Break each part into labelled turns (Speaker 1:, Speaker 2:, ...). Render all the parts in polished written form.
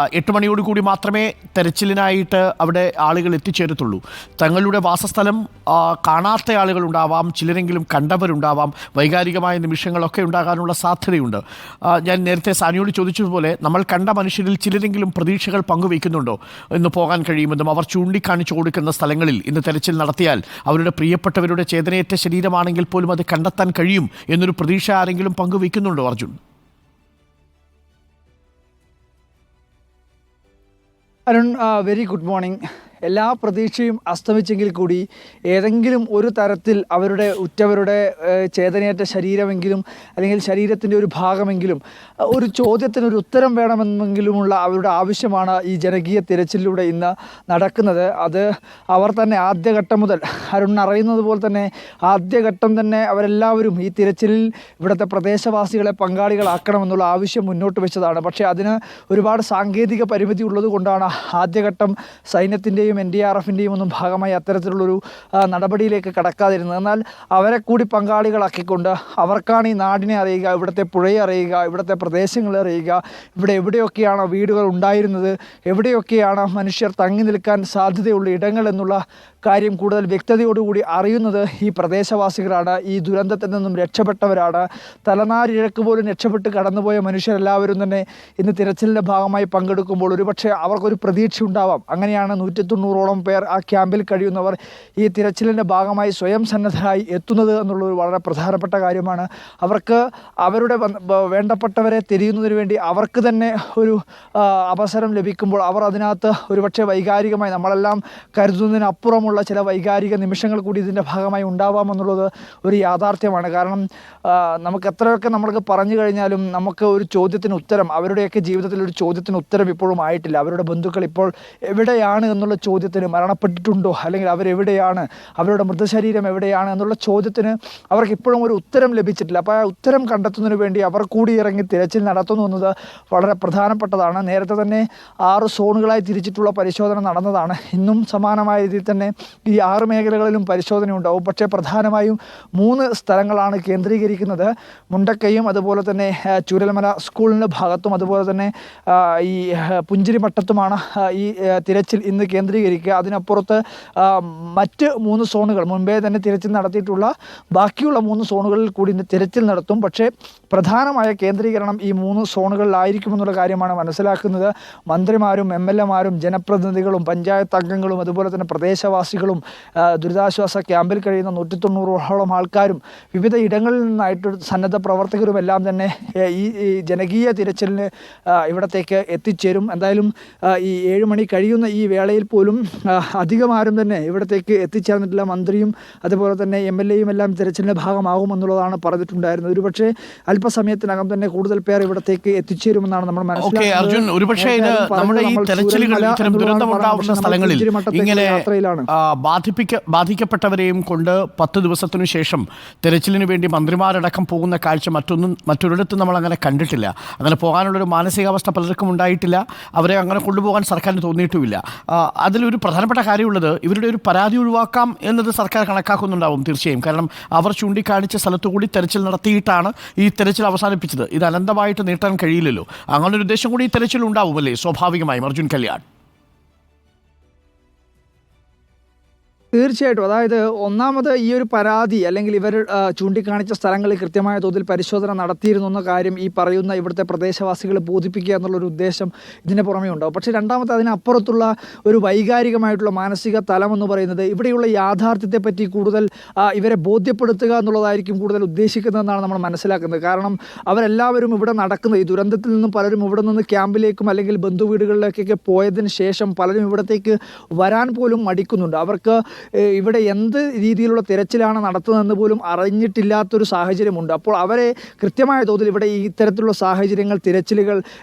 Speaker 1: 8 മണിയോടുകൂടി മാത്രമേ തെരച്ചിലിനായിട്ട് അവിടെ ആളുകൾ എത്തിച്ചേരത്തുള്ളൂ. തങ്ങളുടെ വാസസ്ഥലം കാണാത്ത ആളുകളുണ്ടാവാം, ചിലരെങ്കിലും കണ്ടവരുണ്ടാവാം, വൈകാരികമായ നിമിഷങ്ങളൊക്കെ ഉണ്ടാകാനുള്ള സാധ്യതയുണ്ട്. ഞാൻ നേരത്തെ സാനിയോട് ചോദിച്ചതുപോലെ നമ്മൾ കണ്ട മനുഷ്യരിൽ ചിലരെങ്കിലും പ്രതീക്ഷകൾ പങ്കുവയ്ക്കുന്നുണ്ടോ ഇന്ന് പോകാൻ കഴിയുമെന്നും അവർ ചൂണ്ടിക്കാണിച്ചു കൊടുക്കുന്ന സ്ഥലങ്ങളിൽ ഇന്ന് തെരച്ചിൽ നടത്തിയാൽ അവരുടെ പ്രിയപ്പെട്ടവരുടെ ചേതനയേറ്റ ശരീരമാണെങ്കിൽ പോലും അത് കണ്ടെത്താൻ കഴിയും എന്നൊരു പ്രതീക്ഷ ആരെങ്കിലും പങ്കുവയ്ക്കുന്നുണ്ടോ Arjun?
Speaker 2: Arun, very good morning. എല്ലാ പ്രതീക്ഷയും അസ്തമിച്ചെങ്കിൽ കൂടി ഏതെങ്കിലും ഒരു തരത്തിൽ അവരുടെ ഉറ്റവരുടെ ചേതനയേറ്റ ശരീരമെങ്കിലും അല്ലെങ്കിൽ ശരീരത്തിൻ്റെ ഒരു ഭാഗമെങ്കിലും ഒരു ചോദ്യത്തിനൊരു ഉത്തരം വേണമെന്നെങ്കിലുമുള്ള അവരുടെ ആവശ്യമാണ് ഈ ജനകീയ തിരച്ചിലൂടെ ഇന്ന് നടക്കുന്നത്. അത് അവർ തന്നെ ആദ്യഘട്ടം മുതൽ അരുൺ അറിയുന്നത് പോലെ തന്നെ ആദ്യഘട്ടം തന്നെ അവരെല്ലാവരും ഈ തിരച്ചിലിൽ ഇവിടുത്തെ പ്രദേശവാസികളെ പങ്കാളികളാക്കണമെന്നുള്ള ആവശ്യം മുന്നോട്ട് വെച്ചതാണ്. പക്ഷേ അതിന് ഒരുപാട് സാങ്കേതിക പരിമിതി ഉള്ളത് കൊണ്ടാണ് ആദ്യഘട്ടം സൈന്യത്തിൻ്റെയും NDRFിൻ്റെയും ഒന്നും ഭാഗമായി അത്തരത്തിലുള്ളൊരു നടപടിയിലേക്ക് കടക്കാതിരുന്നത്. എന്നാൽ അവരെ കൂടി പങ്കാളികളാക്കിക്കൊണ്ട് അവർക്കാണ് ഈ നാടിനെ അറിയുക, ഇവിടുത്തെ പുഴയെ അറിയുക, ഇവിടുത്തെ പ്രദേശങ്ങളെ അറിയുക, ഇവിടെ എവിടെയൊക്കെയാണ് വീടുകൾ ഉണ്ടായിരുന്നത്, എവിടെയൊക്കെയാണ് മനുഷ്യർ തങ്ങി നിൽക്കാൻ സാധ്യതയുള്ള ഇടങ്ങൾ എന്നുള്ള കാര്യം കൂടുതൽ വ്യക്തതയോടുകൂടി അറിയുന്നത് ഈ പ്രദേശവാസികളാണ്. ഈ ദുരന്തത്തിൽ നിന്നും രക്ഷപ്പെട്ടവരാണ്. തലനാരിഴക്ക് പോലും രക്ഷപ്പെട്ട് കടന്നുപോയ മനുഷ്യരെല്ലാവരും തന്നെ ഇന്ന് തിരച്ചിലിൻ്റെ ഭാഗമായി പങ്കെടുക്കുമ്പോൾ ഒരുപക്ഷെ അവർക്കൊരു പ്രതീക്ഷ ഉണ്ടാവാം. അങ്ങനെയാണ് 190ഓളം പേർ ആ ക്യാമ്പിൽ കഴിയുന്നവർ ഈ തിരച്ചിലിൻ്റെ ഭാഗമായി സ്വയം സന്നദ്ധരായി എത്തുന്നത് എന്നുള്ളൊരു വളരെ പ്രധാനപ്പെട്ട കാര്യമാണ്. അവർക്ക് അവരുടെ വേണ്ടപ്പെട്ടവരെ തിരിയുന്നതിന് വേണ്ടി അവർക്ക് തന്നെ ഒരു അവസരം ലഭിക്കുമ്പോൾ അവർ അതിനകത്ത് ഒരുപക്ഷെ വൈകാരികമായി നമ്മളെല്ലാം കരുതുന്നതിനപ്പുറമുള്ള ചില വൈകാരിക നിമിഷങ്ങൾ കൂടി ഇതിൻ്റെ ഭാഗമായി ഉണ്ടാവാമെന്നുള്ളത് ഒരു യാഥാർത്ഥ്യമാണ്. കാരണം നമുക്ക് എത്രയൊക്കെ നമ്മൾക്ക് പറഞ്ഞു കഴിഞ്ഞാലും നമുക്ക് ഒരു ചോദ്യത്തിന് ഉത്തരം, അവരുടെയൊക്കെ ജീവിതത്തിൽ ഒരു ചോദ്യത്തിന് ഉത്തരം ഇപ്പോഴും ആയിട്ടില്ല. അവരുടെ ബന്ധുക്കൾ ഇപ്പോൾ എവിടെയാണ് എന്നുള്ള ചോദ്യത്തിന്, മരണപ്പെട്ടിട്ടുണ്ടോ അല്ലെങ്കിൽ അവരെവിടെയാണ്, അവരുടെ മൃതശരീരം എവിടെയാണ് എന്നുള്ള ചോദ്യത്തിന് അവർക്ക് ഇപ്പോഴും ഒരു ഉത്തരം ലഭിച്ചിട്ടില്ല. അപ്പോൾ ആ ഉത്തരം കണ്ടെത്തുന്നതിന് വേണ്ടി അവർ കൂടി ഇറങ്ങി തിരച്ചിൽ നടത്തുന്നു എന്നത് വളരെ പ്രധാനപ്പെട്ടതാണ്. നേരത്തെ തന്നെ 6 സോണുകളായി തിരിച്ചിട്ടുള്ള പരിശോധന നടന്നതാണ്. ഇന്നും സമാനമായ രീതിയിൽ തന്നെ ഈ 6 മേഖലകളിലും പരിശോധന ഉണ്ടാവും. പക്ഷേ പ്രധാനമായും 3 സ്ഥലങ്ങളാണ് കേന്ദ്രീകരിക്കുന്നത്. മുണ്ടക്കയും അതുപോലെ തന്നെ ചൂരൽമല സ്കൂളിൻ്റെ ഭാഗത്തും അതുപോലെ തന്നെ ഈ പുഞ്ചിരിമട്ടത്തുമാണ് ഈ തിരച്ചിൽ ഇന്ന് കേന്ദ്രീകരിക്കുക. അതിനപ്പുറത്ത് മറ്റ് 3 സോണുകൾ മുൻപേ തന്നെ തിരച്ചിൽ നടത്തിയിട്ടുള്ള ബാക്കിയുള്ള 3 സോണുകളിൽ കൂടി ഇന്ന് തിരച്ചിൽ നടത്തും. പക്ഷേ പ്രധാനമായ കേന്ദ്രീകരണം ഈ 3 സോണുകളിലായിരിക്കുമെന്നുള്ള കാര്യമാണ് മനസ്സിലാക്കുന്നത്. മന്ത്രിമാരും MLA മാരും ജനപ്രതിനിധികളും പഞ്ചായത്ത് അംഗങ്ങളും അതുപോലെ തന്നെ പ്രദേശവാസികളും ദുരിതാശ്വാസ ക്യാമ്പിൽ കഴിയുന്ന 190ഓളം ആൾക്കാരും വിവിധ ഇടങ്ങളിൽ നിന്നായിട്ട് സന്നദ്ധ പ്രവർത്തകരും എല്ലാം തന്നെ ഈ ജനകീയ തിരച്ചിലിന് ഇവിടത്തേക്ക് എത്തിച്ചേരും. എന്തായാലും ഈ 7 മണി കഴിയുന്ന ഈ വേളയിൽ പോലും അധികമാരും തന്നെ ഇവിടത്തേക്ക് എത്തിച്ചേർന്നിട്ടില്ല. മന്ത്രിയും അതുപോലെ തന്നെ MLAയും എല്ലാം തിരച്ചിലിൻ്റെ ഭാഗമാകുമെന്നുള്ളതാണ് പറഞ്ഞിട്ടുണ്ടായിരുന്നത്. ഒരുപക്ഷെ അല്പസമയത്തിനകം തന്നെ കൂടുതൽ പേർ ഇവിടത്തേക്ക് എത്തിച്ചേരുമെന്നാണ് നമ്മൾ മനസ്സിലാക്കുന്നത്.
Speaker 1: സ്ഥലങ്ങളിൽ ഇങ്ങനെ ബാധിക്കപ്പെട്ടവരെയും കൊണ്ട് 10 ദിവസത്തിനു ശേഷം തെരച്ചിലിന് വേണ്ടി മന്ത്രിമാരടക്കം പോകുന്ന കാഴ്ച മറ്റൊരിടത്തും നമ്മൾ അങ്ങനെ കണ്ടിട്ടില്ല. അങ്ങനെ പോകാനുള്ളൊരു മാനസികാവസ്ഥ പലർക്കും ഉണ്ടായിട്ടില്ല. അവരെ അങ്ങനെ കൊണ്ടുപോകാൻ സർക്കാരിന് തോന്നിയിട്ടുമില്ല. അതിലൊരു പ്രധാനപ്പെട്ട കാര്യമുള്ളത്, ഇവരുടെ ഒരു പരാതി ഒഴിവാക്കാം എന്നത് സർക്കാർ കണക്കാക്കുന്നുണ്ടാവും തീർച്ചയായും. കാരണം അവർ ചൂണ്ടിക്കാണിച്ച സ്ഥലത്തുകൂടി തെരച്ചിൽ നടത്തിയിട്ടാണ് ഈ തെരച്ചിൽ അവസാനിപ്പിച്ചത്. ഇത് അനന്തമായിട്ട് നീട്ടാൻ കഴിയില്ലല്ലോ. അങ്ങനൊരു ഉദ്ദേശം കൂടി ഈ തെരച്ചിൽ ഉണ്ടാവുമല്ലേ സ്വാഭാവികമായും അർജുൻ കല്യാൺ?
Speaker 2: തീർച്ചയായിട്ടും. അതായത് ഒന്നാമത് ഈ ഒരു പരാതി അല്ലെങ്കിൽ ഇവർ ചൂണ്ടിക്കാണിച്ച സ്ഥലങ്ങളിൽ കൃത്യമായ തോതിൽ പരിശോധന നടത്തിയിരുന്നു എന്ന കാര്യം ഈ പറയുന്ന ഇവിടുത്തെ പ്രദേശവാസികളെ ബോധിപ്പിക്കുക എന്നുള്ളൊരു ഉദ്ദേശം ഇതിന് പുറമേ ഉണ്ടാവും. പക്ഷേ രണ്ടാമത്തെ അതിനപ്പുറത്തുള്ള ഒരു വൈകാരികമായിട്ടുള്ള മാനസിക തലം എന്ന് പറയുന്നത് ഇവിടെയുള്ള യാഥാർത്ഥ്യത്തെപ്പറ്റി കൂടുതൽ ഇവരെ ബോധ്യപ്പെടുത്തുക എന്നുള്ളതായിരിക്കും കൂടുതൽ ഉദ്ദേശിക്കുന്നതെന്നാണ് നമ്മൾ മനസ്സിലാക്കുന്നത്. കാരണം അവരെല്ലാവരും ഇവിടെ നടക്കുന്നത്, ഈ ദുരന്തത്തിൽ നിന്നും പലരും ഇവിടെ നിന്ന് ക്യാമ്പിലേക്കും അല്ലെങ്കിൽ ബന്ധുവീടുകളിലേക്കൊക്കെ പോയതിന് ശേഷം പലരും ഇവിടത്തേക്ക് വരാൻ പോലും മടിക്കുന്നുണ്ട്. അവർക്ക് ഇവിടെ എന്ത് രീതിയിലുള്ള തിരച്ചിലാണ് നടത്തുന്നതെന്ന് പോലും അറിഞ്ഞിട്ടില്ലാത്തൊരു സാഹചര്യമുണ്ട്. അപ്പോൾ അവരെ കൃത്യമായ തോതിൽ ഇവിടെ ഈ ഇത്തരത്തിലുള്ള സാഹചര്യങ്ങൾ, തിരച്ചിലുകൾ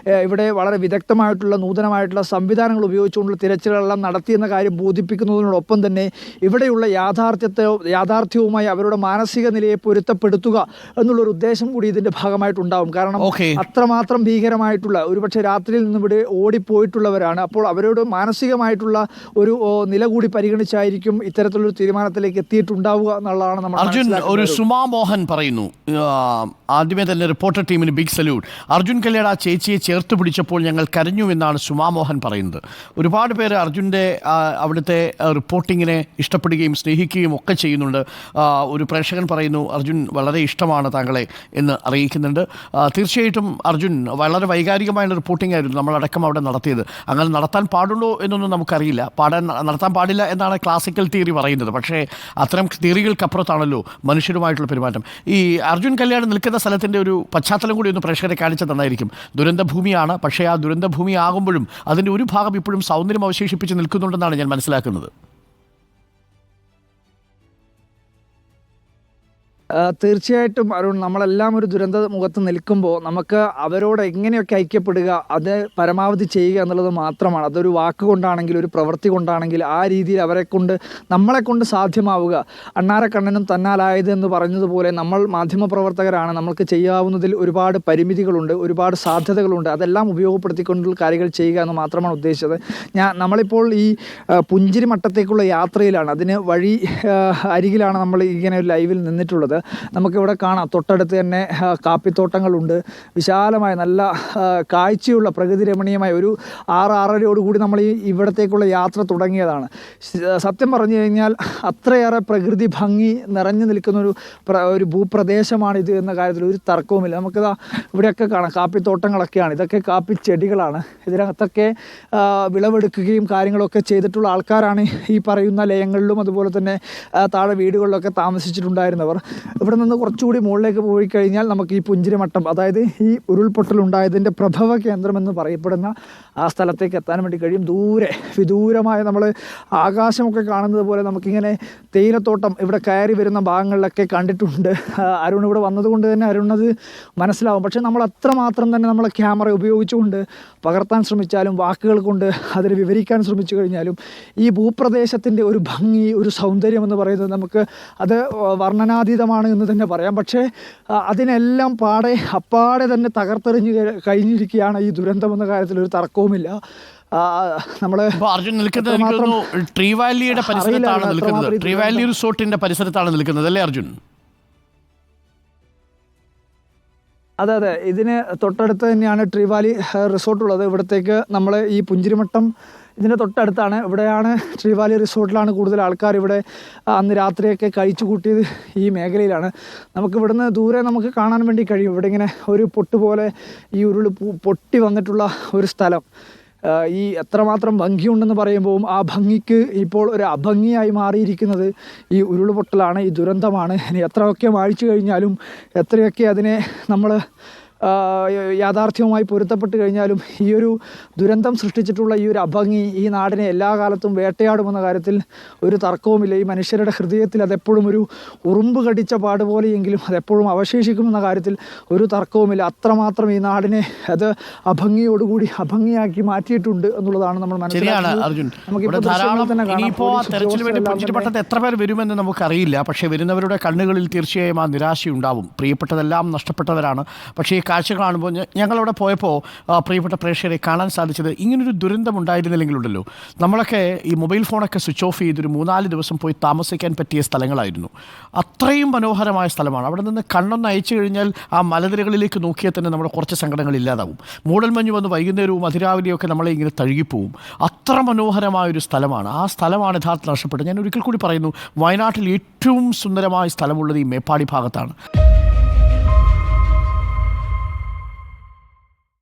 Speaker 2: ഇവിടെ വളരെ വിദഗ്ധമായിട്ടുള്ള നൂതനമായിട്ടുള്ള സംവിധാനങ്ങൾ ഉപയോഗിച്ചുകൊണ്ടുള്ള തിരച്ചിലുകളെല്ലാം നടത്തിയെന്ന കാര്യം ബോധിപ്പിക്കുന്നതിനോടൊപ്പം തന്നെ ഇവിടെയുള്ള യാഥാർത്ഥ്യവുമായി അവരുടെ മാനസിക നിലയെ പൊരുത്തപ്പെടുത്തുക എന്നുള്ളൊരു ഉദ്ദേശം കൂടി ഇതിൻ്റെ ഭാഗമായിട്ടുണ്ടാവും. കാരണം അത്രമാത്രം ഭീകരമായിട്ടുള്ള ഒരുപക്ഷെ രാത്രിയിൽ നിന്നും ഇവിടെ ഓടിപ്പോയിട്ടുള്ളവരാണ്. അപ്പോൾ അവരോട് മാനസികമായിട്ടുള്ള ഒരു നില കൂടി പരിഗണിച്ചായിരിക്കും ഇത്തരത്തിലൊരു തീരുമാനത്തിലേക്ക് എത്തിയിട്ടുണ്ടാവുക എന്നുള്ളതാണ് നമ്മൾ
Speaker 1: അർജുൻ, ഒരു സുമാ മോഹൻ പറയുന്നു, ആദ്യമേ തന്നെ റിപ്പോർട്ടർ ടീമിന് ബിഗ് സല്യൂട്ട്. അർജുൻ കല്യാട് ആ ചേച്ചിയെ ചേർത്ത് പിടിച്ചപ്പോൾ ഞങ്ങൾ കരഞ്ഞു എന്നാണ് സുമാ മോഹൻ പറയുന്നത്. ഒരുപാട് പേര് അർജുൻ്റെ അവിടുത്തെ റിപ്പോർട്ടിങ്ങിനെ ഇഷ്ടപ്പെടുകയും സ്നേഹിക്കുകയും ഒക്കെ ചെയ്യുന്നുണ്ട്. ഒരു പ്രേക്ഷകൻ പറയുന്നു, അർജുൻ വളരെ ഇഷ്ടമാണ് താങ്കളെ എന്ന് അറിയിക്കുന്നുണ്ട്. തീർച്ചയായിട്ടും അർജുൻ വളരെ വൈകാരികമായ റിപ്പോർട്ടിംഗ് ആയിരുന്നു നമ്മളടക്കം അവിടെ നടത്തിയത്. അങ്ങനെ നടത്താൻ പാടുള്ളൂ എന്നൊന്നും നമുക്കറിയില്ല. നടത്താൻ പാടില്ല എന്നാണ് ക്ലാസിക്കൽ തിയറി പറയുന്നത്. പക്ഷേ അത്തരം തിയറികൾക്കപ്പുറത്താണല്ലോ മനുഷ്യരുമായിട്ടുള്ള പെരുമാറ്റം. ഈ അർജുൻ കല്യാട് നിൽക്കുന്ന സ്ഥലത്തിൻ്റെ ഒരു പശ്ചാത്തലം കൂടി ഒന്ന് പ്രേക്ഷകരെ കാണിച്ചു തന്നായിരിക്കും. ദുരന്തഭൂമിയാണ്, പക്ഷേ ആ ദുരന്തഭൂമി ആകുമ്പോഴും അതിൻ്റെ ഒരു ഭാഗം ഇപ്പോഴും സൗന്ദര്യം അവശേഷിപ്പിച്ച് നിൽക്കുന്നുണ്ടെന്നാണ് ഞാൻ മനസ്സിലാക്കുന്നത്.
Speaker 2: തീർച്ചയായിട്ടും അരുൺ, നമ്മളെല്ലാം ഒരു ദുരന്ത മുഖത്ത് നിൽക്കുമ്പോൾ നമുക്ക് അവരോട് എങ്ങനെയൊക്കെ ഐക്യപ്പെടുക, അത് പരമാവധി ചെയ്യുക എന്നുള്ളത് മാത്രമാണ്. അതൊരു വാക്ക് കൊണ്ടാണെങ്കിൽ, ഒരു പ്രവൃത്തി കൊണ്ടാണെങ്കിൽ, ആ രീതിയിൽ നമ്മളെ കൊണ്ട് സാധ്യമാവുക. അണ്ണാരക്കണ്ണനും തന്നാലായത് എന്ന് പറഞ്ഞതുപോലെ നമ്മൾ മാധ്യമപ്രവർത്തകരാണ്. നമ്മൾക്ക് ചെയ്യാവുന്നതിൽ ഒരുപാട് പരിമിതികളുണ്ട്, ഒരുപാട് സാധ്യതകളുണ്ട്. അതെല്ലാം ഉപയോഗപ്പെടുത്തിക്കൊണ്ടുള്ള കാര്യങ്ങൾ ചെയ്യുക എന്ന് മാത്രമാണ് ഉദ്ദേശിച്ചത്. നമ്മളിപ്പോൾ ഈ പുഞ്ചിരി മട്ടത്തേക്കുള്ള യാത്രയിലാണ്. അതിന് വഴി അരികിലാണ് നമ്മൾ ഇങ്ങനെ ഒരു ലൈവിൽ നിന്നിട്ടുള്ളത്. നമുക്കിവിടെ കാണാം, തൊട്ടടുത്ത് തന്നെ കാപ്പിത്തോട്ടങ്ങളുണ്ട്. വിശാലമായ നല്ല കാഴ്ചയുള്ള പ്രകൃതി രമണീയമായ ഒരു 6-6:30 നമ്മൾ ഈ ഇവിടത്തേക്കുള്ള യാത്ര തുടങ്ങിയതാണ്. സത്യം പറഞ്ഞു കഴിഞ്ഞാൽ അത്രയേറെ പ്രകൃതി ഭംഗി നിറഞ്ഞു നിൽക്കുന്ന ഒരു ഭൂപ്രദേശമാണ് ഇത് എന്ന കാര്യത്തിൽ ഒരു തർക്കവുമില്ല. നമുക്കിതാ ഇവിടെയൊക്കെ കാണാം കാപ്പിത്തോട്ടങ്ങളൊക്കെയാണ്. ഇതൊക്കെ കാപ്പി ചെടികളാണ്. ഇതിനകത്തൊക്കെ വിളവെടുക്കുകയും കാര്യങ്ങളൊക്കെ ചെയ്തിട്ടുള്ള ആൾക്കാരാണ് ഈ പറയുന്ന ലയങ്ങളിലും അതുപോലെ തന്നെ താഴെ വീടുകളിലൊക്കെ താമസിച്ചിട്ടുണ്ടായിരുന്നവർ. ഇവിടെ നിന്ന് കുറച്ചുകൂടി മുകളിലേക്ക് പോയി കഴിഞ്ഞാൽ നമുക്ക് ഈ പുഞ്ചിരിമട്ടം, അതായത് ഈ ഉരുൾപൊട്ടലുണ്ടായതിൻ്റെ പ്രഭവ കേന്ദ്രമെന്ന് പറയപ്പെടുന്ന ആ സ്ഥലത്തേക്ക് എത്താൻ വേണ്ടി കഴിയും. വിദൂരമായ നമ്മൾ ആകാശമൊക്കെ കാണുന്നത് പോലെ നമുക്കിങ്ങനെ തേയിലത്തോട്ടം ഇവിടെ കയറി വരുന്ന ഭാഗങ്ങളിലൊക്കെ കണ്ടിട്ടുണ്ട്. അരുൺ ഇവിടെ വന്നതുകൊണ്ട് തന്നെ അരുണത് മനസ്സിലാവും. പക്ഷേ നമ്മൾ അത്രമാത്രം തന്നെ നമ്മളെ ക്യാമറ ഉപയോഗിച്ചുകൊണ്ട് പകർത്താൻ ശ്രമിച്ചാലും, വാക്കുകൾ കൊണ്ട് അതിനെ വിവരിക്കാൻ ശ്രമിച്ചു കഴിഞ്ഞാലും ഈ ഭൂപ്രദേശത്തിൻ്റെ ഒരു ഭംഗി, ഒരു സൗന്ദര്യം എന്ന് പറയുന്നത് നമുക്ക് അത് വർണ്ണനാതീതമാണ് എന്ന് തന്നെ പറയാം. പക്ഷേ അതിനെല്ലാം അപ്പാടെ തന്നെ തകർത്തെറിഞ്ഞ് കഴിഞ്ഞിരിക്കുകയാണ് ഈ ദുരന്തം എന്ന കാര്യത്തിൽ ഒരു തർക്കവുമില്ല.
Speaker 1: അർജുൻ നിൽക്കുന്നത് ട്രീ വാലിയുടെ പരിസരത്താണ് നിൽക്കുന്നത്. ട്രീ വാലി റിസോർട്ടിന്റെ പരിസരത്താണ് നിൽക്കുന്നത് അല്ലേ അർജുൻ?
Speaker 2: അതെ, ഇതിന് തൊട്ടടുത്ത് തന്നെയാണ് ട്രീ വാലി റിസോർട്ട് ഉള്ളത്. ഇവിടത്തേക്ക് നമ്മൾ ഈ പുഞ്ചിരിമട്ടം ഇതിൻ്റെ തൊട്ടടുത്താണ്. ഇവിടെയാണ് ട്രീ വാലി റിസോർട്ടിലാണ് കൂടുതൽ ആൾക്കാർ ഇവിടെ അന്ന് രാത്രിയൊക്കെ കഴിച്ചു കൂട്ടിയത് ഈ മേഖലയിലാണ്. നമുക്ക് ഇവിടുന്ന് ദൂരെ നമുക്ക് കാണാൻ വേണ്ടി കഴിയും. ഇവിടെ ഇങ്ങനെ ഒരു പൊട്ട് പോലെ ഈ പൊട്ടി വന്നിട്ടുള്ള ഒരു സ്ഥലം. ഈ എത്രമാത്രം ഭംഗിയുണ്ടെന്ന് പറയുമ്പോൾ ആ ഭംഗിക്ക് ഇപ്പോൾ ഒരു അഭംഗിയായി മാറിയിരിക്കുന്നത് ഈ ഉരുൾപൊട്ടലാണ്, ഈ ദുരന്തമാണ്. ഇനി എത്രയൊക്കെ മായ്ച്ചു കഴിഞ്ഞാലും, എത്രയൊക്കെ അതിനെ നമ്മൾ യാഥാർത്ഥ്യവുമായി പൊരുത്തപ്പെട്ട് കഴിഞ്ഞാലും ഈ ഒരു ദുരന്തം സൃഷ്ടിച്ചിട്ടുള്ള ഈ ഒരു അഭംഗി ഈ നാടിനെ എല്ലാ കാലത്തും വേട്ടയാടുമെന്ന കാര്യത്തിൽ ഒരു തർക്കവുമില്ല. ഈ മനുഷ്യരുടെ ഹൃദയത്തിൽ അതെപ്പോഴും ഒരു ഉറുമ്പ് കടിച്ച പാടുപോലെയെങ്കിലും അതെപ്പോഴും അവശേഷിക്കുമെന്ന കാര്യത്തിൽ ഒരു തർക്കവുമില്ല. അത്രമാത്രം ഈ നാടിനെ അത് അഭംഗിയോടുകൂടി അഭംഗിയാക്കി മാറ്റിയിട്ടുണ്ട് എന്നുള്ളതാണ് നമ്മൾ മനസ്സിലാക്കുന്നത്.
Speaker 1: എത്ര പേർ വരുമെന്ന് നമുക്കറിയില്ല. പക്ഷേ വരുന്നവരുടെ കണ്ണുകളിൽ തീർച്ചയായും ആ നിരാശയുണ്ടാവും. പ്രിയപ്പെട്ടതെല്ലാം നഷ്ടപ്പെട്ടവരാണ്. പക്ഷേ കാഴ്ച കാണുമ്പോൾ ഞങ്ങളവിടെ പോയപ്പോൾ പ്രിയപ്പെട്ട പ്രേക്ഷകരെ കാണാൻ സാധിച്ചത് ഇങ്ങനൊരു ദുരന്തം ഉണ്ടായിരുന്നില്ലെങ്കിലുണ്ടല്ലോ, നമ്മളൊക്കെ ഈ മൊബൈൽ ഫോണൊക്കെ സ്വിച്ച് ഓഫ് ചെയ്തൊരു 3-4 ദിവസം പോയി താമസിക്കാൻ പറ്റിയ സ്ഥലങ്ങളായിരുന്നു. അത്രയും മനോഹരമായ സ്ഥലമാണ്. അവിടെ നിന്ന് കണ്ണൊന്ന് അയച്ചു കഴിഞ്ഞാൽ ആ മലനിരകളിലേക്ക് നോക്കിയാൽ തന്നെ നമ്മുടെ കുറച്ച് സങ്കടങ്ങൾ ഇല്ലാതാവും. മൂടൽമഞ്ഞ് വന്ന് വൈകുന്നേരവും അതിരാവിലെയൊക്കെ നമ്മളെ ഇങ്ങനെ തഴുകിപ്പോവും. അത്ര മനോഹരമായൊരു സ്ഥലമാണ്. ആ സ്ഥലമാണ് യഥാർത്ഥത്തിൽ നഷ്ടപ്പെട്ടത്. ഞാൻ ഒരിക്കൽ കൂടി പറയുന്നു, വയനാട്ടിൽ ഏറ്റവും സുന്ദരമായ സ്ഥലമുള്ളത് ഈ മേപ്പാടി ഭാഗത്താണ്.